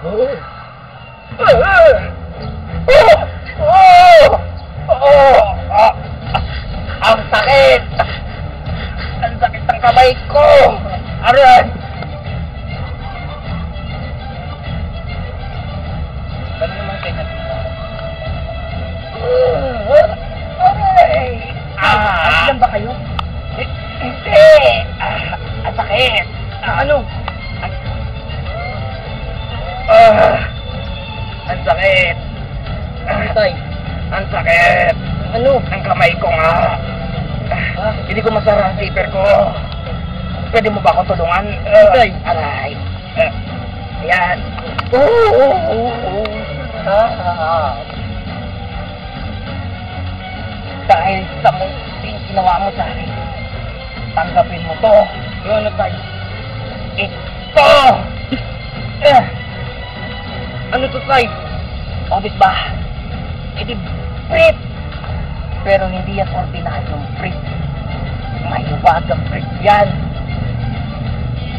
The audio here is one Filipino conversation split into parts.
Oh! Oh! Oh! Ang sakit! Ang sakit ng kamay ko! Aray! Ba't naman kayo natin? Aray! Ayos ba kayo? Hindi! Ang sakit! Ano? Ang sakit! Tay, ang sakit! Ano? Ang kamay ko nga! Hindi ko masara ang zipper ko. Pwede mo ba akong tulungan? Tay! Aray! Ayan! Dahil sa munting ginawa mo sa akin, tanggapin mo to. Yung ano, Tay? Ito! Ano to, Tay? Obis ba? Ito, brief! Pero hindi yan ordinaryong brief. May wagang brief yan.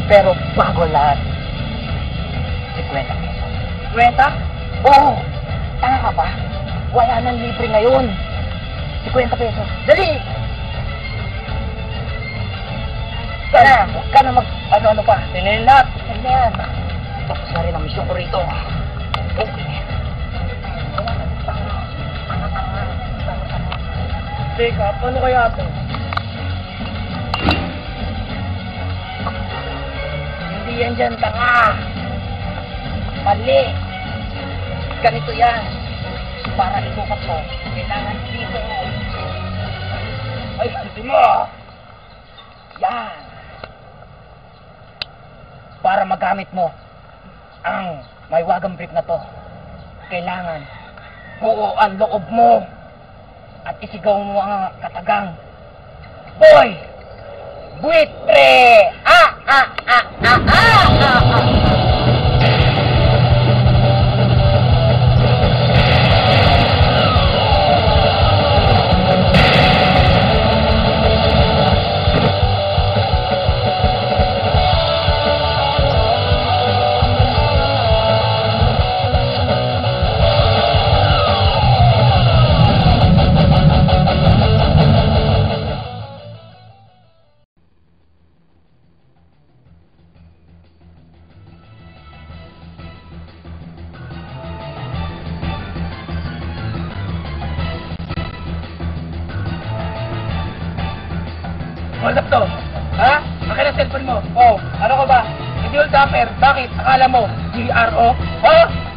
Pero bago lahat, 50 pesos. 50? Oo! Tanga ka ba? Wala nang libre ngayon. 50 pesos. Dali! Sana, huwag ka na ano-ano pa. Sinin lahat. Sinin na yan. Tapos na rin ang misyon ko rito. Okay. Teka, paano kaya ito? Hindi yan dyan, tanga. Mali. Ganito yan. Para isukat mo, kailangan dito. Ay, hindi mo. Yan. Para magamit mo ang may wagang brief na to, kailangan buo ang loob mo at isigaw mo ang katagang, Boy! Buitre! Ah! Ah! Ah! Ah! Ah! Ah! Ah! Hold up to. Ha? Akin ang cellphone mo. Oh, ano ka ba? Hindi yung dapper. Bakit? Akala mo, GRO? Ha?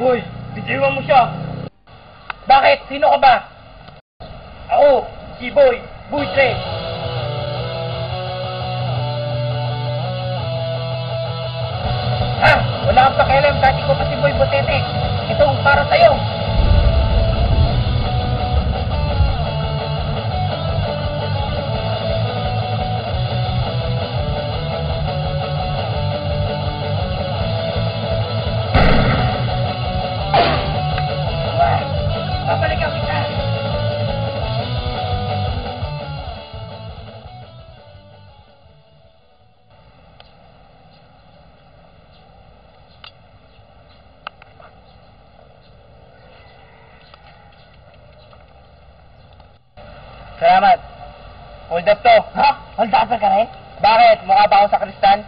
Hoy, bitiwan mo siya. Bakit? Sino ka ba? Ako, si Boy, Buitre. Ha? Wala kang pakialam, dati ko pa si Boy Botete. Ito, para sa'yo. Babalikan kita! Salamat. Hold up to. Ha? Hold up ka rin? Bakit? Mukha ba ako sa kristan?